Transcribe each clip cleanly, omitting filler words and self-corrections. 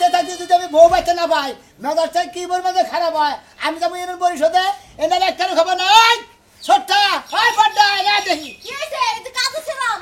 বাচ্চা থাকতে যদি আমি বউ বাচ্চা না পাই মেজাজটা কি বলবো যে খারাপ হয় আমি যাবো ইউনিয়ন পরিষদে এনার একটা খবর নাই ছোট্টা হয় পড়া না দেখি কি হইছে এই কাজ ছিলাম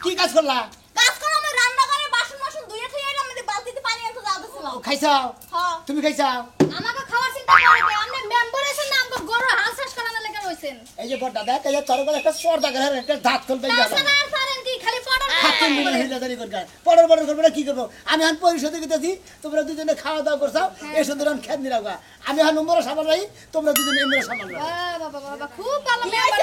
কি কাজ করলা কাজ করে আমি রান্না করে বাসন বাসন ধুয়ে থুই এলাম আমি বালতিতে পানি আনতে যাচ্ছিলাম খাইছাও হ্যাঁ তুমি খাইছাও আমাকে খাওয়ার চিন্তা করে কে আপনি মেম্বার আছেন না আমাকে গরু হাল শেষ করানো লাগা হইছেন এই যে বড়টা দেখ এই যে তোর গলে একটা সর্দা করে একটা দাঁত খুলবে যাবে তাছাড়া আর পারেন কি খালি পড়ার হাতে মিলে হিলাদারি করবে পড়র পড়র করবে না কি করব আমি আন পরিষদে গেছি তোমরা দুজনে খাওয়া দাওয়া করছাও এই সুন্দর খেত নিরাগা আমি আর নম্বর সামাল নাই তোমরা দুজনে এমরা সামাল নাও বাবা বাবা খুব ভালো মেম্বার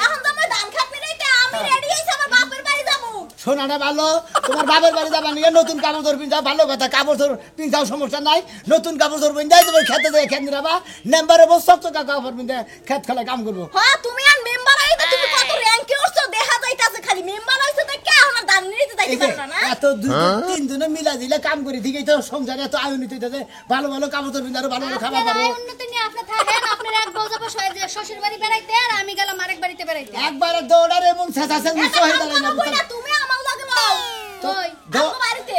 এখন তো আমি ধান খাটনি নাইতে আমি রেডি হইছি আমার বাপের বাড়ি যাবো শোনাটা ভালো তোমার বাবার বাড়ি যাবা নিয়ে নতুন কাপড় ধর পিন্ধাও ভালো কথা কাপড় ধর পিন্ধাও সমস্যা নাই নতুন কাপড় ধর পিন্ধাই তোমার খেতে যায় খেত নিরাবা নেম্বারে বস সব তো কাপড় পিন্ধে খেত খেলা কাম করবো হ্যাঁ তুমি আর মেম্বার আইতে তুমি কত র‍্যাঙ্কে উঠছো দেখা যাইতাছে খালি মেম্বার হইছো তো কে আমার ধান নিতে যাইতে পারো না এত দুই তিন জনে মিলা দিলে কাম করি ঠিকই তো সংসারে এত আয়ুনিত হইতেছে ভালো ভালো কাপড় ধর পিন্ধারো ভালো ভালো খাবার পারো উন্নতি নিয়ে আপনি থাকেন আপনার এক বউ যাবো শ্বশুর বাড়ি বেড়াইতে আর আমি গেলাম আরেক বাড়িতে বেড়াইতে একবার দৌড়ারে এবং ছেঁচা মিশো হয়ে দাঁড়ায় না তুমি আমার লাগে লও ওই আমার বাড়িতে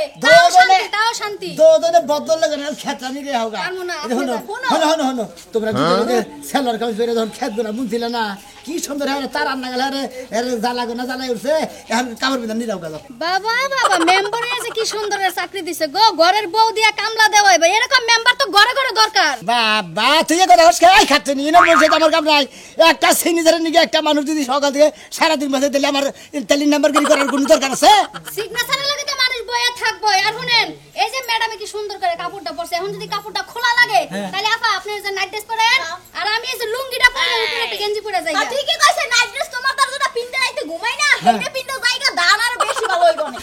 তাও শান্তি দোদনে বদল লাগে না খেতা নিয়ে হোগা পারমু না, হনো হনো হনো তোমরা দুজনে সেলার কাজ করে যখন খেত না বুঝছিল না কি সুন্দর হয় তার রান্না গেলে এর জ্বালা না জ্বালাই উঠছে এখন কাপড় বিধান নিরাও গেল বাবা বাবা মেম্বার এসে কি সুন্দর চাকরি দিছে গো ঘরের বউ দিয়া কামলা দেওয়াই ভাই এরকম মেম্বার তো ঘরে ঘরে দরকার বাবা তুই কথা হস খাই খাচ্ছে নি না বলছে আমার কাম নাই একটা সিগনেচারের নিকে একটা মানুষ যদি সকাল থেকে সারা দিন বসে দিলে আমার টেলি নাম্বার গিরি করার কোনো দরকার আছে সিগনেচারের লাগে তো মানুষ বইয়া থাকবো আর শুনেন এই যে ম্যাডামে কি সুন্দর করে কাপড়টা পরছে এখন যদি কাপড়টা খোলা লাগে তাহলে আপা আপনি যে নাইট ড্রেস পরেন আর আমি এই যে লুঙ্গিটা পরে উপরে একটা গেঞ্জি পরে যাই ঠিকই কইছে নাইট ড্রেস তোমার তার যেটা পিনতে আইতে ঘুমাই না হেডে পিনতে জায়গা দান আর বেশি ভালো হইব না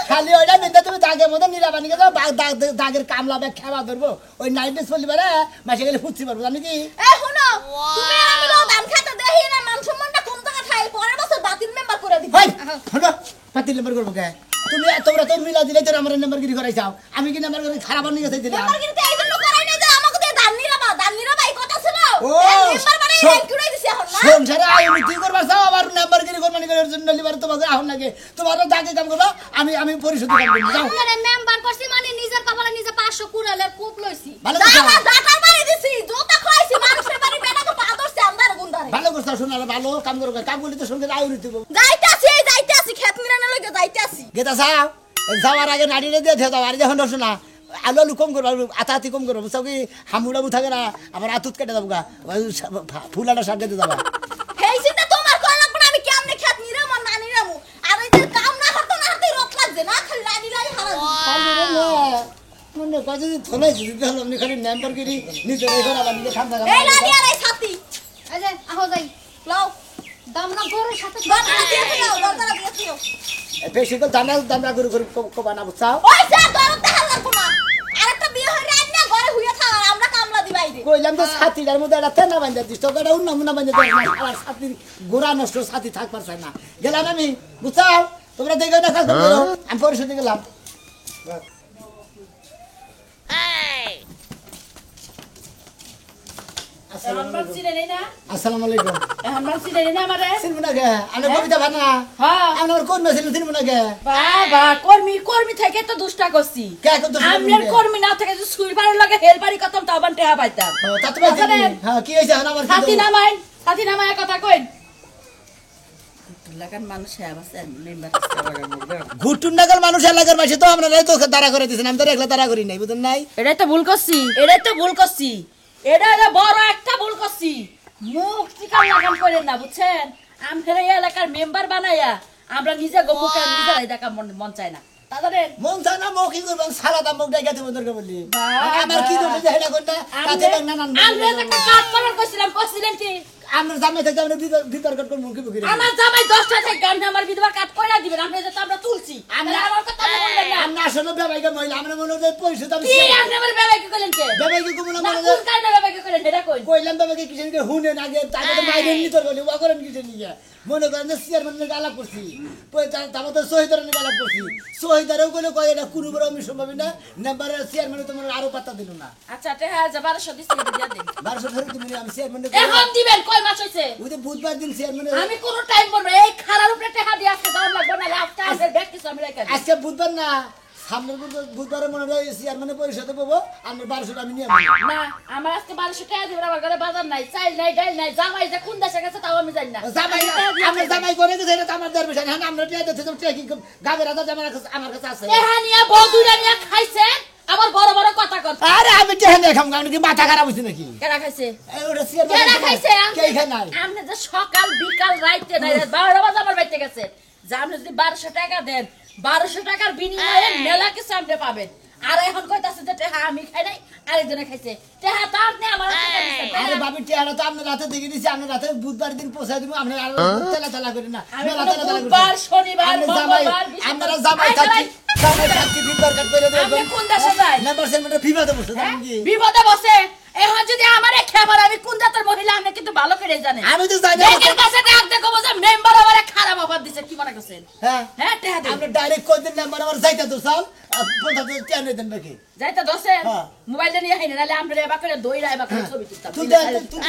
খালি ওইটা বিন্দা তুমি দাগের মধ্যে নিরাবানি গেছো দাগের কামলা ব্যাগ খাওয়া ধরবো ওই নাইট ড্রেস পরলি পারে মাসে গেলে ফুটছি পারবো জানি কি এ শুনো তুমি আর আমি লোক ধান খাতে দেখি না মান সম্মানটা কোন জায়গা খাই পরের বছর বাতিল মেম্বার করে দিবি ভাই শুনো বাতিল নাম্বার করবো কে তুমি তোমরা তো মিলা দিলে তোর আমার নাম্বার গিরি করাই চাও আমি কি নাম্বার করে খারাপ নিয়ে গেছে দিলাম মেম্বার কিন্তু এই জন্য করাই না যে আমাকে দিয়ে ধান নিরাবা এই কথা ছিল ও মেম্বার মানে র্যাঙ্ক উড়াই দিছে এখন না সংসারে আইনি তুই করবার চাও আবার নাম্বার গিরি করবানি করার জন্য লিবার তোমাকে আহন লাগে তোমার দাগে কাম করবা আমি পরিশোধ কাম করব যাও আপনারে মেম্বার করছি মানে নিজের কপালে নিজে 500 কুড়ালের কূপ লইছি ভালো দাটা মারি দিছি জোতা খাইছি মানুষের বাড়ি বেটাকে পা ধরছে আন্দার গুন্দারে ভালো করছ শোনা ভালো কাম করো কাম করলে তো সঙ্গে আইনি তুই যাইতাছি খেত মিরানোর লগে যাইতাছি গেতা যাও যাওয়ার আগে নাড়িয়ে দিয়ে দাও আর যখন শোনা আলু আলু কম করবো আতাহাতি কম করবো বুঝছো কি হামুড়াবু থাকে না আবার আতুত কেটে যাবো গা ফুলাটা শাক কেটে যাবা এই চিন্তা তোমার কই লাগবে না আমি কেমনে খেত নিরাম আর না নিরামু আর এই যে কাম না করতে না হাতে রোক লাগছে না খালি লানি লানি হারা মনে কাজে ধলাই দিতে হলো আপনি খালি নাম্বার গিরি নিজে রেখে আবার নিজে ঠান্ডা এই লানি আর এই ছাতি এই যে আহো যাই লাও দাম না গরুর সাথে দরকার দিয়ে দাও দরকার দিয়ে দিও বেশি করে দামা করে কোবা না বুঝছাও ওই স্যার গরম দেখা লাগবো না আরেকটা বিয়ে হই রাত না ঘরে হুইয়া থাকা আমরা কামলা দিবাই দে কইলাম তো ছাতিটার মধ্যে একটা তেনা বান্ধা দিস তো এটা উন্না মুন্না বান্ধা দেয় না আর ছাতি গোড়া নষ্ট ছাতি থাকবার চাই না গেলাম আমি বুঝছাও তোমরা দেখো না কাজ করো আমি পরিশোধে গেলাম আসসালামু আলাইকুম চিনবো না গে আমি কবিতা ভানা আমার কোন মেছিল চিনবো না গে বাবা কর্মী থেকে তো দুষ্টা করছি কে কত আমনের কর্মী না থেকে যে সুইবারের লগে হেলবারি কতম তাবান টেহা পাইতাম তাতে পাইছি হ্যাঁ কি হইছে আমার সাথী নামায় কথা কইন লাগান মানুষ আছে মেম্বার ঘুটুন নাগাল মানুষ এলাকার মাসে তো আমরা তো দাঁড়া করে দিয়েছেন আমি তো একলা দাঁড়া করি নাই বুঝেন নাই এটাই তো ভুল করছি এটা বড় একটা ভুল করছি মুখ চিকান লাগান করেন না বুঝছেন আমনের এই এলাকার মেম্বার বানাইয়া আমরা নিজে গোমুখে নিজেরাই দেখা মন চায় না তাদের মন চায় না মুখ কি করবেন সালাদা মুখ ডাইকা তুমি দরকার বললি আমার কি দোষ যে হেডা কোনটা তাতে নানান আমরা একটা কাজ করার কইছিলেন কি আমরা জামাই থেকে আমরা ভিতর কাট মুখে মুখে আমার জামাই 10টা থেকে আমার বিধবা কাট কইরা দিবেন আপনি যে আমরা তুলছি আমরা আমার কথা বলবেন না আমরা আসলে বেবাইকে মহিলা আমরা মনে হয় পরিশোধ আমি কি আপনি আমার বেবাইকে কইলেন কে বেবাইকে কোমলা না মনে কোন কারণে বেবাইকে কইলেন এটা কই কইলাম বেবাইকে কিসের কে হুনে আগে তারপরে মাইরে নিতর বলি ওয়া করেন কিসের নিয়ে মনে করেন যে চেয়ারম্যানের গালাপ করছি তারপরে শহীদের গালাপ করছি শহীদারও কইলে কয় এটা কোনো বড় আমি সম্ভবই না নাম্বারের চেয়ারম্যান তোমার আরো পাত্তা দিল না আচ্ছা টেহা যা 1200 দিছি দিয়া দেন 1200 ধরে তুমি আমি চেয়ারম্যানের এখন দিবেন কয় মাস হইছে ওই যে বুধবার দিন চেয়ারম্যানের আমি কোন টাইম বলবো এই খারার উপরে টেহা দিয়া আসতে দাও লাগবে না লাস্ট টাইম ব্যাক কিছু আমি রাখা আজকে বুধবার না সামনের বুধবারে মনে হয় চেয়ারম্যানের পরিষদে পাবো আমার 1200 আমি নিয়ে যাবো না আমার আজকে 1200 টাকা দিবেন আমার ঘরে বাজার নাই চাল নাই ডাল নাই জামাই যে কোন দেশে গেছে তাও আমি জানি না জামাই আমরা জামাই করে দিছে এটা তো আমার দেড় বিষয় না আমরা টিয়া দিতে তো কি গাবের আদা জামাই আমার কাছে আছে এহানিয়া বউদুরা নিয়া খাইছে আবার বড় বড় কথা কর আরে আমি টিয়া নিয়ে খাম আমি কি মাথা খারাপ হইছে নাকি কেডা খাইছে এই ওটা চেয়ারম্যান কেডা খাইছে কে খায় নাই আপনি যে সকাল বিকাল রাইতে নাই 12 বাজে আমার বাইতে গেছে যে আপনি যদি 1200 টাকা দেন 1200 টাকার বিনিময়ে মেলা কিছু আপনি পাবেন আর এখন কইতাছে যে টেহা আমি খাই নাই আরেকজনে খাইছে টেহা তার নে আমার আরে বাবি টিয়াটা তো আপনার রাতে দেখে দিছি আপনার রাতে বুধবার দিন পৌঁছায় দিব আপনার আর তেলা তেলা করি না আমি বুধবার শনিবার মঙ্গলবার আপনারা জামাই থাকি বিপদ কাট করে দেব আপনি কোন দেশে যাই নাম্বার সেন্টারে বিবাদে বসে জানেন কি বিপদে বসে এখন যদি আমারে খেবার আমি কোন জাতের মহিলা আপনি কিন্তু ভালো করে জানেন আমি তো জানি এর কাছে ডাক দেখো যে মেম্বার আমারে খারাপ অফার দিছে কি মনে করছেন হ্যাঁ হ্যাঁ টেহা দেন আপনি ডাইরেক্ট কই দিন নাম্বার আমার যাইতা তো চাল 50 টিয়া নেই দেন নাকি যাইতা দোসেন হ্যাঁ। মোবাইলটা নিয়ে হাইনা নালে আমরা এবা করে দইরা এবা করে ছবি তুলতাম তুই তুই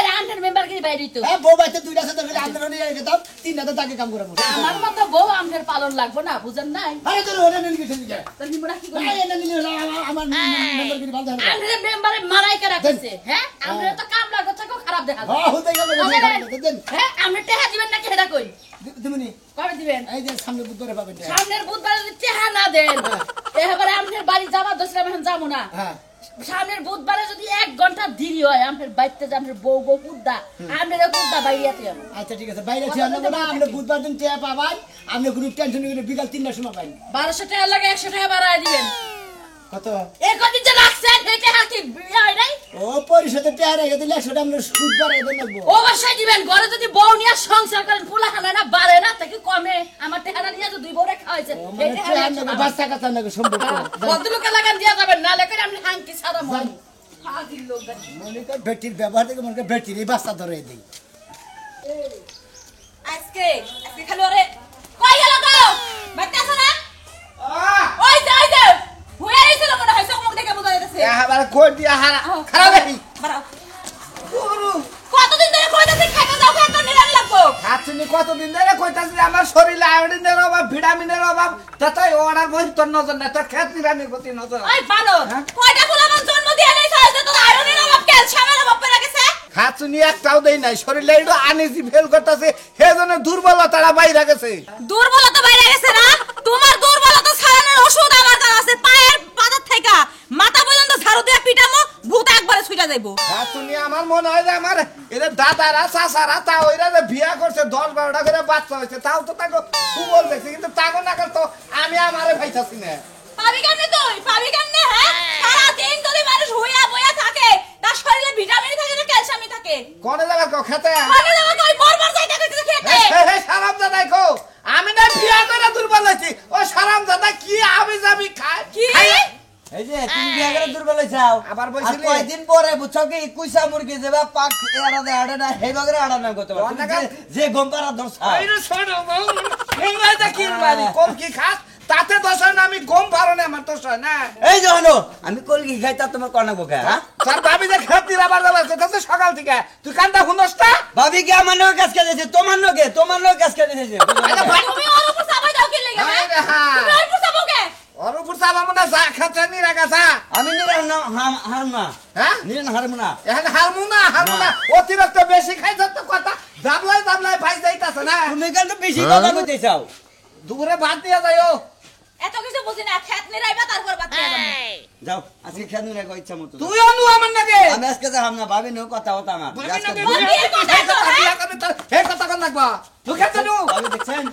আমনের মেম্বার কি বাইরে তো হ্যাঁ বউ বাইতে দুইটা সাথে ফেলে আপনারা নিয়ে গেতাম তিন হাতে তাকে কাম করাবো আমার মতো বউ আমনের পালন লাগবো না বুঝেন নাই আরে তোর ওটা নেন কিছু নিকে তো নিমরা কি করি ভাই এটা নিলে আমার নাম্বার কি ভালো জানো আমনের মেম্বারে মারাই করে রাখছে হ্যাঁ আমনের তো কাম লাগো থাকো খারাপ দেখা যায় হ্যাঁ হতে গেল দেন হ্যাঁ আমনে টেহা দিবেন না কেডা কই তুমি কবে দিবেন এই যে সামনে বুধবারে পাবেন সামনের বুধবার যদি টেহা না দেন এবারে আমনের বাড়ি যাবা দোসরা এখন যাবো না হ্যাঁ সামনের বুধবারে যদি 1 ঘন্টা দেরি হয় আমনের বাইতে যে আমনের বউ কুদ্দা আমনের কুদ্দা বাইরিয়াতে যাবো আচ্ছা ঠিক আছে বাইরে ছিলাম না আমরা বুধবার দিন টিয়া পাবাই আপনি কোনো টেনশন নিয়ে বিকাল 3টার সময় পাই 1200 টাকা লাগে 100 টাকা বাড়ায় দিবেন কত এই কদিন যে রাখছেন এটা কি বিয়ে হয় নাই ও পরিষদে টিয়া রেখে দিলে সেটা আমরা সুদ বাড়াই দেন লাগবো অবশ্যই দিবেন ঘরে যদি বউ নিয়ে সংসার করেন ফুলা খানা না বাড়ে না তাকে কমে আমার টেহারা নিয়ে তো 2 বউরে খাওয়াইছে মানে টিয়া না বাচ্চা কাচ্চা না সম্পর্ক বদলুকে লাগান দিয়া যাবেন না লেখেন আপনি হাঙ্কি সারা মন ফাজিল লোক মনে কর বেটির ব্যবহার থেকে মনে কর বেটির এই বাচ্চা ধরে দেই আজকে খালি ওরে কই গেল গো বাচ্চা আছে না ওই যে হুয়ে আইছিল মনে হয় মুখ দেখে বোঝা যাচ্ছে আবার কোড দিয়া হারা খারাপ দেখি বাড়াও কতদিন ধরে কইতাছি খাইতে যাও খাইতে নিরান লাগবো খাচ্ছি কতদিন ধরে কইতাছি আমার শরীরে আয়োডিনের অভাব ভিটামিনের অভাব তাই অর্ডার করি তোর নজর না তোর খেত নিরানির প্রতি নজর ওই বানর কয়টা ফুল আমার জন্ম দিয়ে নাই সাইতে তো আয়রনের অভাব ক্যালসিয়ামের অভাব পড়ে গেছে খাচ্ছি একটাও দেই নাই শরীরে একটু আনিজি ফেল করতেছে সেজন্য দুর্বলতাটা বাইরে গেছে দুর্বলতা বাইরে গেছে না তোমার দুর্বলতা ছাড়ানোর ওষুধ আমার কাছে আছে পায়ের পাতার থেকে মাথা পর্যন্ত ঝাড়ু দিয়ে পিটামো ভূত একবারে ছুটা যাইবো খাচ্ছি আমার মনে হয় যে আমার এদের দাদারা চাচারা তা ওইরা যে বিয়া করছে 10-12টা করে বাচ্চা হয়েছে তাও তো তাকে সুবল দেখছে কিন্তু তাকে না তো আমি আমারে ভাইতাছি না পাবি কেমনে তুই পাবি কেমনে হ্যাঁ সারা দিন যদি মানুষ হুইয়া বইয়া থাকে তার শরীরে ভিটামিন থাকে না ক্যালসিয়াম থাকে কোনে যাবার কো খেতে মানে যাবে তুই বরবার যাইতা কইছিস খেতে হে সারাম দাদাই কো আমি না বিয়া করে দুর্বল হইছি ও সারাম দাদা কি আবি যাবি খায় কি এই যে তুমি বিয়া করে দুর্বল হইছাও আবার আর বলছিলি? কয়দিন পরে বুঝছো কি কুইসা মুরগি যেবা পাক এরা দে আড়ে না হেই বাগরে আড়া না করতে পারো তুমি যে গম পারা দরছা আইরে শোনো এই যে কি মারি কম কি খাস তাতে দশান আমি গম পারো না আমার দশা না এই যে হলো আমি কলকি খাইতা তোমার কনা বোকা হ্যাঁ তার ভাবি যে খেতি আবার যাবার কথা সকাল থেকে তুই কান্দা হুনস্তা ভাবি কি আমার নগে কাজ করে তোমার নগে কাজ করে দিয়েছে তুমি ওর উপর চাপাই দাও কি লাগা হ্যাঁ আরে হ্যাঁ তুমি ওর উপর চাপাও কে ওর উপর সাবা মনে যা খাচ্ছে নি রাগাছা আমি নিরান হার না হ্যাঁ নিরান হারমু না এখন হারমুনা অতিরিক্ত বেশি খাইছ তো কথা দাবলাই ভাই যাইতাছে না তুমি কেন তো বেশি কথা কইতে চাও দুপুরে ভাত দিয়া যাইও এত কিছু বুঝি না খেত নিরাইবা তারপর বাত নিয়ে যাবে যাও আজকে খেদু রে কই ইচ্ছা মতো তুই অনু আমার নাকি আমি আজকে তো হামনা ভাবি নো কথা হতা আমার হে কথা কন লাগবা তুই খেতে নু আমি দেখছেন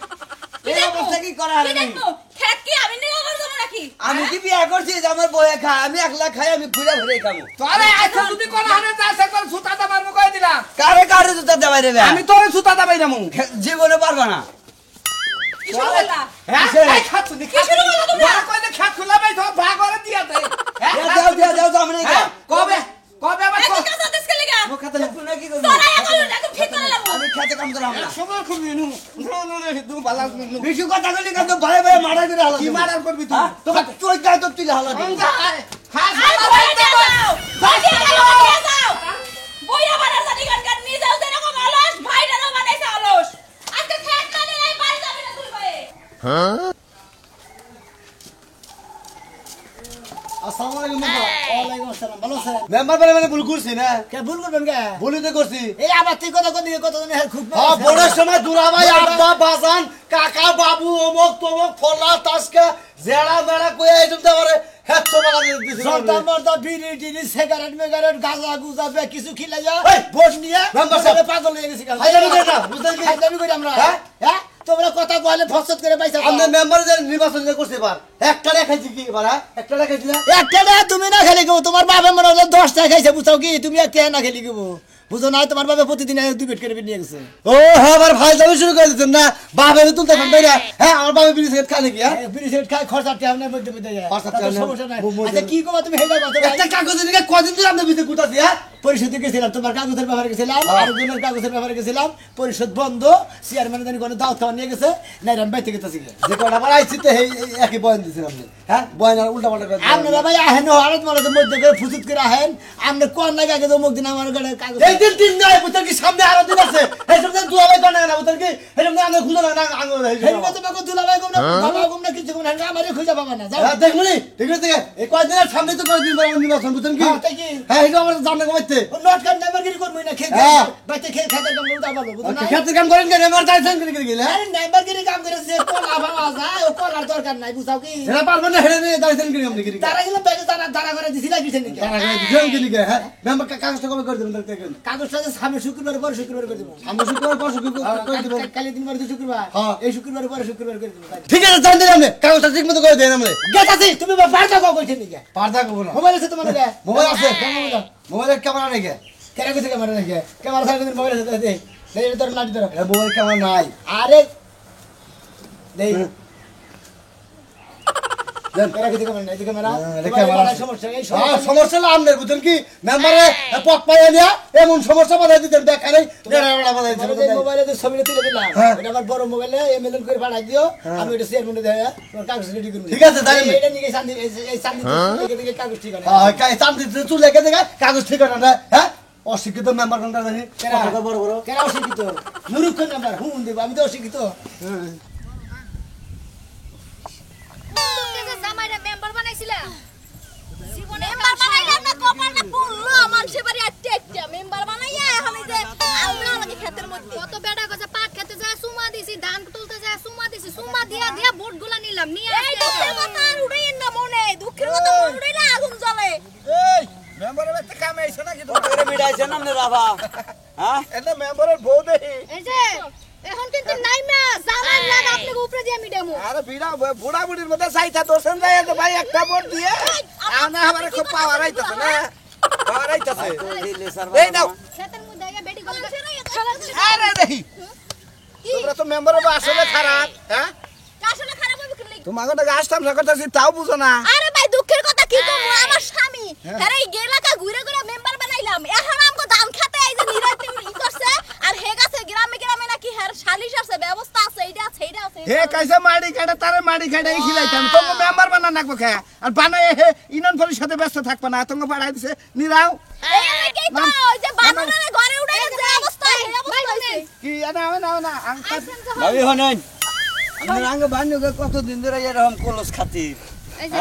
এই অবস্থা কি করা কি হবে দেখবো খেত কি আমি নিরাইবার যাব নাকি আমি কি বিয়া করছি যে আমার বয়ে খায় আমি একলা খাই আমি ঘুরে ঘুরে খাবো তোরে আইছো যদি কোন হানে যাস একবার সুতা দাবার মুখ কই দিলাম কারে কারে জুতা দেবাই রে আমি তোরে সুতা দাবাই দামু জীবনে পারবা না কি শুরু করলা হ্যাঁ কিসের? এই খাচ্ছু নি কি শুরু করলা তুমি? বড় কই দে খাত খুলা বাই তো ভাগরে দিয়া দে যাও আমি নাই হ্যাঁ কবে আবার এত কাজ আদেশ কে লাগা ও খাতে শুনে কি করব তোরা এখন একদম ঠিক করে লাগবো আমি খেতে কাম করাম না সবার খুব নু নু রে দু বালা নু বেশি কথা কইলি কিন্তু ভয়ে ভয়ে মারা করে হালা কি মারার করবি তুই তোমার তুই যাই তো তুই হালা দে হ্যাঁ আই বইয়া যাও বইয়া যাও বইয়া বানার জানি গান গান নিয়ে যাও যেরকম অলস ভাইরাও বানাইছে অলস আজকে খেত মানে নাই বাড়ি যাবে না তুই ভাই আসসালামু আলাইকুম মেম্বার। ওয়ালাইকুম আসসালাম, ভালো আছেন? মেম্বার বলে মানে ভুল করছি না, কে ভুল করবেন কে? ভুলই তো করছি। এই আবার তুই কথা কদিকে কতদিন খুব হ্যাঁ, ভোরের সময় দুলাভাই, আব্বা, বাজান, কাকা, বাবু, অমুক তমুক, ফলা, তাসকা, জেড়া বেড়া কইয়া এইসব দেওয়ারে হেডশো টাকা দিয়েছি। সন্তান মর্দা বিড়ি টিড়ি সিগারেট মেগারেট গাঁজা গুজা বে কিছু খিলাইয়া এই, ভোট নিয়ে মেম্বার সাহেব। আমরা পাগল হয়ে গেছি হাইলামি করে না, বুঝলেন কি? হাইলামি করি আমরা। হ্যাঁ? হ্যাঁ তোমরা কথা বলে ফসত করে পয়সা আমাদের মেম্বার যে নির্বাচন যে করছে এবার, একটা দেখাইছি কি এবার, হ্যাঁ? একটা দেখাইছি না? একটা না তুমি না খেলে গো, তোমার বাবা মনে হলো 10টা খাইছে, বুঝাও কি তুমি একটা না খেলি গো, বুঝো না? তোমার বাবা প্রতিদিন 2 পেট করে নিয়ে গেছে। ও হ্যাঁ, আবার ভাই দাবি শুরু করে দিচ্ছেন না, বাপের তুলতে তাই না? হ্যাঁ, আমার বাবা বিড়ি সিগারেট খায় নাকি? হ্যাঁ, বিড়ি সিগারেট খায়, খরচা আপনার মধ্যে মধ্যে যায়, খরচা তাতে টেনে- সমস্যা নাই। মধ্যে- আচ্ছা কি কবা তুমি হেলা কথা একটা কাগজের দিকে কদিন ধরে আপনার ভিতরে গুটাছি। হ্যাঁ, পরিষদে গেছিলাম, তোমার কাগজের ব্যাপারে গেছিলাম, আরেকজনের কাগজের ব্যাপারে গেছিলাম, পরিষদ বন্ধ, চেয়ারম্যান জানি কোনো দাওয়াত খাওয়া নিয়ে গেছে, নাই আমি বাইতে গেছি। যে কটা আবার আইছি তো এই একই বয়ান দিচ্ছেন আপনি। হ্যাঁ, বয়ান আর উল্টা পাল্টা করে আপনারা ভাই আহেন হঠাৎ মনে মধ্যে করে ফুসুত করে আহেন, আপনি কোন লাগে আগে অমুক দিন আমার ঘরে কাগজ এই দিন তিন নয়, বুঝলেন কি? সামনে আরো দিন আছে, এই সব দিন দুলাভাই করে না, বুঝলেন কি? এই সব দিন আমরা খুঁজে না আঙুল হেলমেট তোমাকে দুলাভাই কম না বাবা কম না কিছু কম না, আমারে খুঁজে পাবা না। যাও দেখুন ঠিক আছে, এই কয়েকদিনের সামনে তো কয়েকদিন পরে আমার নির্বাচন, বুঝলেন কি? হ্যাঁ, তাই কি? হ্যাঁ, এটা আমার জানলে কমাইতে নট কান নাম্বারগিরি করবই না, খেয়ে হ্যাঁ। বাইতে খেয়ে খাতে কাম করতে পারবো, বুঝো না? ক্ষেত্রে কাম করেন কেন? আমার দায়িত্ব গেলে আরে নাম্বারগিরি কাম করে যে কোন আভাবা যায় ও করার দরকার নাই, বুঝাও কি? হেরা পারবেন না, হেরে নিয়ে দায়িত্ব গেলে আপনি কি তারা গেলে ব্যাগে তারা করে দিছি লাগিছে নাকি? হ্যাঁ, মেম্বার কাগজটা কবে করে দেবেন? কাগজটা যে সামনে শুক্রবার পরে শুক্রবার করে দেবো। আমরা শুক্রবার পর শুক্রবার করে দেবেন। কালি দিন পরে তো শুক্রবার, হ্যাঁ। এই শুক্রবার পরে শুক্রবার করে দেবো। ঠিক আছে, জান দিন আপনি কাগজটা ঠিক মতো করে দেন। আমরা গেতাছি তুমি বারটা কও কইছেন নাকি? পারদা করবো না। মোবাইল আছে তোমার কাছে? মোবাইল আছে। মোবাইল মোবাইলের ক্যামেরা নেই কে? কেন কইছে ক্যামেরা নাকি? ক্যামেরা ছাড়া দিন মোবাইল আছে দে। দে এটা তোর লাঠি ধরো। মোবাইল ক্যামেরা নাই। আরে দেই দেন। কেন কইছে ক্যামেরা নাই? ক্যামেরা এটা ক্যামেরা আছে। সমস্যা এই হ্যাঁ, সমস্যা সমস্যা না আপনার, বুঝলেন কি? মেম্বারে পথ পাইয়া নেয়া এমন সমস্যা বাধাই দিতেন, দেখা নেই বাধাই তোমার যে মোবাইলে যে ছবিটা তুলে দিলাম হ্যাঁ। এটা আমার বড় মোবাইলে এমএলএন করে পাঠাই দিও, আমি এটা চেয়ারম্যানে দেয়া তোমার কাগজ রেডি করব। ঠিক আছে, তাই আমি- এটা নিয়ে শান্তি এই শান্তি থেকে কাগজ ঠিক আছে। চান্দি চুল লেগে দেখা কাগজ ঠিক আছে না? হ্যাঁ, অশিক্ষিত মেম্বার কোনটা জানি? কথাটা বড় বড়। কেন অশিক্ষিত? মূর্খ নাম্বার হুন দেব, আমি তো অশিক্ষিত। তোকে যে জামাইরে মেম্বার বানাইছিলা জীবনে মেম্বার বানাইলাম না, কপালটা পুরো মানুষের বাড়ি আটটা মেম্বার বানাইয়া এখন এই যে আলগা লাগে ক্ষেতের মধ্যে কত বেড়া গজা পাট খেতে যায় সুমা দিছি, ধান তুলতে যায় সুমা দিছি, সুমা দিয়া দিয়া ভোটগুলা নিলাম নিয়ে এই দুঃখের কথা আর উড়াইয়েন না মনে, দুঃখের কথা মনে উড়াইলে আগুন জ্বলে। এই মেম্বারের বাড়িতে কামে আইছে নাকি? করে বিড়াইছেন আপনি রাভা? হ্যাঁ, এটা মেম্বারের বউ দেখি। এই যে এখন কিন্তু নাই মা জামাই লাগ আপনাকে উপরে দিয়ে আমি দেমু। আরে বুড়া বুড়ির মধ্যে চাইতা দর্শন যায় তো ভাই, একটা ভোট দিয়ে আনা আমারে খুব পাওয়ার আইতাছে না, পাওয়ার আইতাছে। এই নাও। ক্ষেতের মধ্যে আগে বেডি গল আরে দেখি তোমরা তো মেম্বারের আসলে খারাপ। হ্যাঁ, আসলে খারাপ হবে কি লাগি? তোমাকে তো গাছ টাম করতেছি তাও বুঝো না। আরে ভাই দুঃখের কথা কি কম, আমার স্বামী আরে এই এলাকা ঘুরে ঘুরে মেম্বার বানাইলাম, এখন আমগো ধান খেতে এই যে নিরাতে ই করছে, আর হে গাছে গ্রামে গ্রামে নাকি হের সালিশ আছে, ব্যবস্থা আছে, এইটা আছে এইটা আছে। হে কাইছে মাড়ি কাটে তারে মাড়ি কাটে খিলাইতাম, তোমাকে মেম্বার বানা নাকবো খা আর বানাই হে ইউনিয়ন পরিষদে ব্যস্ত থাকবে না, তোমাকে বাড়াই দিছে নিরাও। এই এলাকায় তো ওই যে বানরের ঘরে উড়ে যে অবস্থা, এই অবস্থা হইছে। কি না না ভাবি হনেন আপনার আঙ্গ বান্যকে কতদিন ধরে এরকম কলস খাতির? এই যে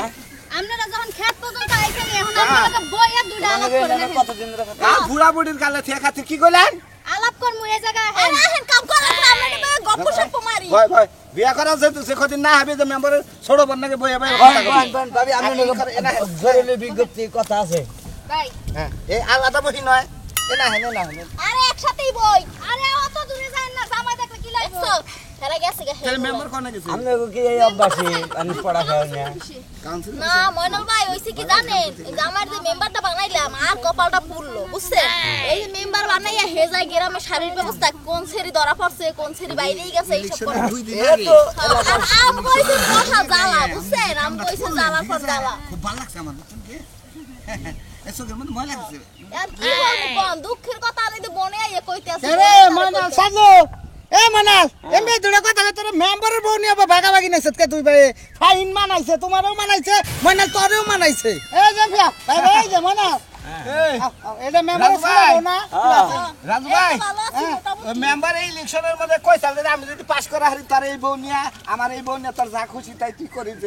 আপনারা যখন খেত পর্যন্ত আইছেন এখন আপনারা বইয়া দুইটা আলাপ করে দেখেন। কতদিন ধরে বুড়া বুড়ির কালে থেকে খাতে কি কইলেন? আলাপ করমু এই জায়গায় আহেন কাম করেন না, আমরা গপ্প সপ্প মারি। ভয় ভয় বিয়া করা যেতে সে কদিন না হবে যে মেম্বারের ছোট বন্যাকে বইয়া বইয়া কথা কইবে। ভাবি আমি জরুরি বিজ্ঞপ্তি কথা আছে। ভাই হ্যাঁ, এই আলাদা বহি নয়, এ না হেনে না হেনে। আরে একসাথেই বই, আরে অত দূরে যান না, জামাই দেখলে কি লাগবে? হেরা গেছে গে তাহলে মেম্বার কোনে গেছে? আমি কি এই অভ্যাসী আমি পড়া খাই না। কাউন্সিল না ময়নাল ভাই হইছে কি জানেন, এই যে আমার যে মেম্বারটা বানাইলাম আর কপালটা পুরলো বুঝছেন, এই যে মেম্বার বানাইয়া হে যায় গ্রামে শারীরিক ব্যবস্থা কোন ছেড়ি ধরা পড়ছে কোন ছেড়ি বাইরেই গেছে এইসব করে। দুই দিন এটা আগে তো আর আম কইছে কথা জ্বালা বুঝছেন, আম কইছে জ্বালা পর জ্বালা। খুব ভালো লাগছে আমার বুঝছেন কি? এসো কেমন মজা লাগছে। আর কি বলবো কোন দুঃখের কথা আমি তো বনে আইয়া কইতেছি। আরে মানাল সাজো, এ মানাল এমনি দুটো কথা তোর মেম্বারের বউ নিয়ে ভাগাভাগি নাইছে কে তুই ভাই? ফাইন মানাইছে, তোমারও মানাইছে, মানাল তোরেও মানাইছে। এই যে ভাই এই যে মানাল এটা মেম্বার রাজু ভাই। না রাজু ভাই ভালো আছি মোটামুটি। মেম্বার এই ইলেকশনের মধ্যে কইতাল যে আমি যদি পাস করা হারি তার এই বউ নিয়ে আমার এই বউ নিয়ে তোর যা খুশি তাই তুই করিস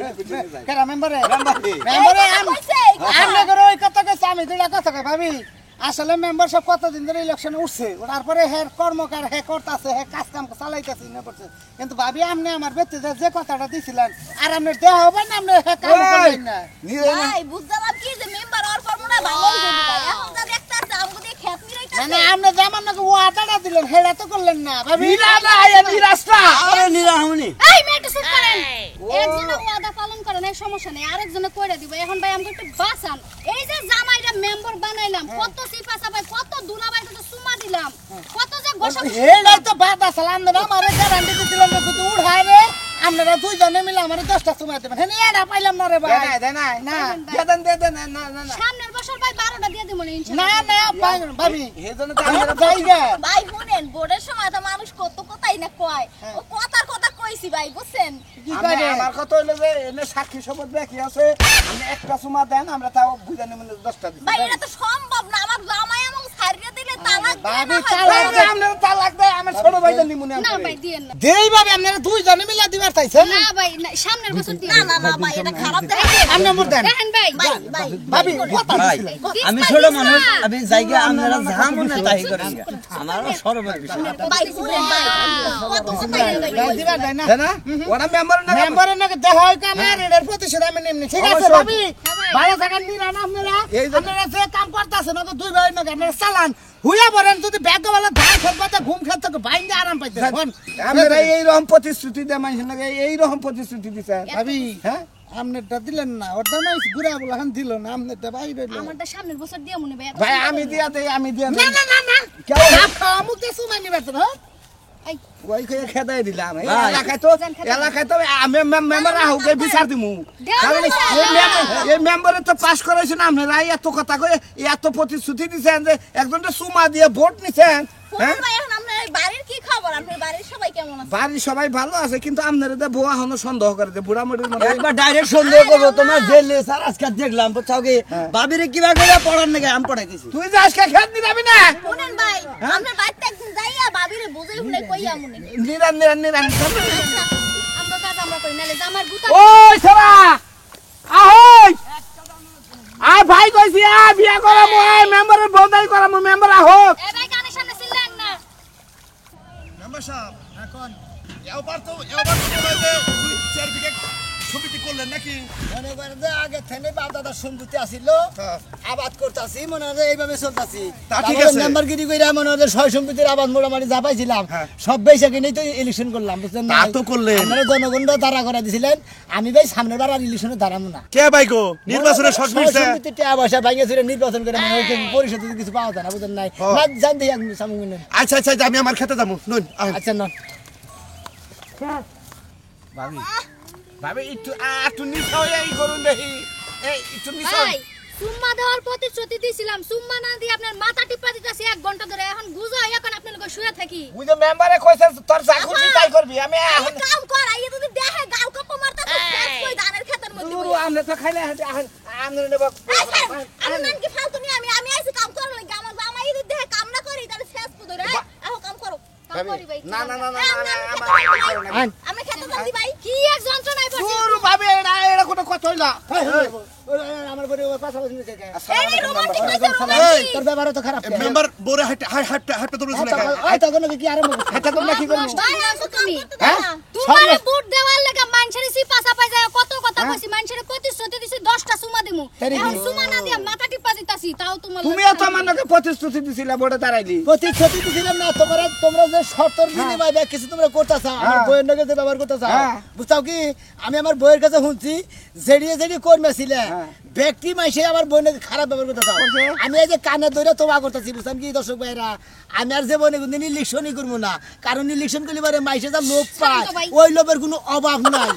কেরা মেম্বারে মেম্বারে মেম্বারে এই কথা কইছে, আমনে করে ওই কথা কইছে আমি দুইটা কথা কই ভাবি আসলে মেম্বার সব কতদিন ধরে ইলেকশনে উঠছে তারপরে হের কর্মকার হে করতেছে হে কাজ কাম চালাইতেছে না করছে কিন্তু ভাবি আপনি আমার বেতে যে কথাটা দিছিলেন আর আপনি দেহ হবে না আপনি হে কাম করলেন না ভাই বুঝলাম কি যে মেম্বার আর করব না ভালো হইছে ভাই এখন যা দেখতে আছে আমগো দিয়ে খেত মিলাইতাছে মানে আপনি জামান না ও আটাটা দিলেন হেটা তো করলেন না ভাবি নিরা না এ নিরাস্তা আরে নিরাহমনি এই মেয়েটা চুপ করেন একজনে ওয়াদা পালন করেন এই সমস্যা নেই আরেকজনে কইরা দিব এখন ভাই আমাকে একটু বাঁচান এই যে জামাইটা মেম্বার বানাইলাম কত সিফা সাফাই কত দুলাভাই কত সুমা দিলাম কত যে গোসা হেটাই তো বাতা সালাম দেন আমারে গ্যারান্টি দিছিলেন যে শুধু উঠায় রে আপনারা দুইজনে মিলে আমারে 10টা সময় দেবেন হেনে এটা পাইলাম না রে ভাই না দে না না না না সামনের বছর ভাই 12টা দিয়ে দিব না ইনশাআল্লাহ না পাইবেন ভাবি হেজন্য তো আমরা আমরা জায়গা ভাই শুনেন বোর্ডের সময় তো মানুষ কত কথাই না কয় ও কথার কথা কইছি ভাই বুঝছেন কি করে আমার কথা হইলো যে এনে সাক্ষী শপথ বাকি আছে আপনি একটা সুমা দেন আমরা তাও বুঝানি মানে 10টা দিই ভাই এটা তো সম্ভব না আমার জামাই আমাকে ছাড়িয়ে দিলে তালাক ভাবি, দেনা তালাক হয় আমরা তালাক দেয় আমার ছোট ভাইদের নিমুনে না ভাই দিয়েন না দেই ভাবি আপনারা দুইজনে মিলে দিবার চাইছেন না ভাই না, সামনের বছর দিয়ে না না না ভাই এটা খারাপ দেখাই আপনি মোর দেন দেখেন ভাই ভাই ভাই ভাবি কথা ভাই দিছিলেন আমি ছোট মানুষ আমি জায়গা আপনারা যা মনে তাই করেন আমারও সরবের বিষয় ভাই শুনেন ভাই কত কথাই না ভাই গাই দিবা যায় না না ওরা মেম্বার না মেম্বারের নাকি দেহ হয় কামার এর প্রতিশোধ আমি নিমনি ঠিক আছে অবশ্যই। ভাবি ভালো থাকেন নিরান আপনারা এই যে- আপনারা যে কাম করতেছেন না দুই ভাই নাকি আপনারা চালান হুইয়া বলেন যদি ব্যাগওয়ালা ধান খেলবাতে ঘুম খেতে বাইন্দে আরাম পাইতে আমরা এই রকম প্রতিশ্রুতি দেয় মানুষের নাকি এই রকম প্রতিশ্রুতি দিছে ভাবি হ্যাঁ আমনেরটা দিলেন না ওটা নাই ঘুরা বলা হান দিল না আমনেরটা বাইরে দিল আমারটা সামনের বছর দিয়ে মনে ভাই ভাই আমি দিয়া দেই আমি দিয়া না দেই না না না কেউ খাপ খাওয়া মুখ দিয়ে সুমাই নিবে তো হ্যাঁ এই ওই কই খেদাই দিলাম এই ভাই। এলাকায় তো আমি মেম্বার আহুকে বিচার দিমু দেও কারণ না। এই মেম্বারে তো পাস করাইছেন আপনারা এত কথা কয়ে এত প্রতিশ্রুতি দিছেন যে একজনটা সুমা দিয়ে ভোট নিছেন হ্যাঁ ভাই এখন আপনার এই বাড়ির কি খবর আপনার বাড়ির সবাই কেমন আছে বাড়ির সবাই ভালো আছে কিন্তু আপনারা তো বোয়া হনো সন্দেহ করে যে বুড়া মুড়ির মনে হয়। একবার ডাইরেক্ট সন্দেহ করবো তোমার জেলে স্যার আজকে দেখলাম বুঝছাও কি ভাবিরে কিবা করে পড়ার নাকি আম পড়াইতেছি তুই যে আজকে খেত নিবি না শুনেন ভাই আপনার বাড়িতে একদিন যাইয়া ভাবিরে বুঝাই শুনে কইয়া মনে নিরান নিরান নিরান আমরা কাজ আমরা করি নালে জামার গুতা ওই সারা আহই আ ভাই কইছি আ বিয়া করামু আই মেম্বারের বউদাই করামু মেম্বার আহক এ ভাই কানের সামনে ছিলেন না মেম্বার সাহেব এখন এবার তো মনে হয় যে 2-4 বিঘা সমিতি করলেন নাকি মনে করেন যে আগে থেকে বাপ দাদার সম্পত্তি আসিল আবাদ করতেছি মনে হয় যে এইভাবে চলতেছি তা ঠিক আছে। মেম্বারগিরি কইরা মনে হয় যে সয় সম্পত্তির আবাদ মোটামুটি যা পাইছিলাম সব বেচা কিনেই তো ইলেকশন করলাম বুঝলেন না তা তো করলেন। আপনারা জনগণরা দাঁড়া করে দিছিলেন আমি ভাই সামনের বার আর ইলেকশনে দাঁড়াবো না কে ভাই গো নির্বাচনে শর্ট মিলছে সম্পত্তি টাকা পয়সা ভাঙে ছিল নির্বাচন করে মানে ওই পরিষদে তো কিছু পাওয়া যায় না বুঝলেন নাই না জান দিই আমি সামনে আচ্ছা আচ্ছা আচ্ছা, আমি আমার খেতে যাবো নুন আচ্ছা না ভাবি একটু নিশা হয়ে এই করুন দেখি এই একটু নিশা ভাই সুম্মা দেওয়ার প্রতিশ্রুতি দিছিলাম সুম্মা না দিয়ে আপনার মাথা টিপা দিতেছি 1 ঘন্টা ধরে এখন বুঝো এখন আপনার লগে শুয়ে থাকি ওই যে মেম্বারে কইছে তোর যা খুশি তাই করবি আমি এখন কাম কর আইয়া যদি দেখে গাল কপ মারতা তো কই ধানের খেতের মধ্যে তুই আমরা তো খাইলে আমরা নেব আমি মান কি ফালতু নি আমি আইছি কাম করার লাগি আমার জামাই যদি দেখে কাম না করি তাহলে শেষ পুদো রে আহ কাম করো কাম করি ভাই না না না না আমরা খেতে যাচ্ছি ভাই কি এক যন্ত্রণায় পড়ছি তোর ভাবি এটা কোনো কথা হইলা আমার পরে পাশাপাশি নিতে এই রোমান্টিক কইছে তোর ব্যবহার তো খারাপ মেম্বার বোরে হাইটে তোমরা চলে গেল ওই তখন কি আরম্ভ করছে এটা তোমরা কি করবো ভাই আসো তুমি হ্যাঁ তোমারে বুট দেওয়ার লাগা মানুষের সিপা সাপা যায় কত কথা কইছি মানুষের প্রতিশ্রুতি দিছি 10টা সুমা দিমু এখন সুমা না দিয়া মাথা টিপা দিতাছি তাও তোমার তুমিও তো আমার নাকি প্রতিশ্রুতি দিছিলে বড় দাঁড়াইলি প্রতিশ্রুতি দিছিলাম না তোমরা যে শর্তর বিনিময় বা কিছু তোমরা করতেছ আমার বইয়ের নাকি যে ব্যবহার করতেছ বুঝতাও কি আমি আমার বইয়ের কাছে শুনছি জেডি কর্মে ছিলে ব্যক্তি মাইসে আমার বই নাকি খারাপ ব্যবহার করতেছ আমি এই যে কানে ধরে তোমা করতেছি বুঝতাম কি দর্শক ভাইরা আমি আর যে বনে কোনদিন ইলেকশনই করবো না কারণ ইলেকশন করলে মাইসে যা লোভ পায় ওই লোভের কোনো অভাব নাই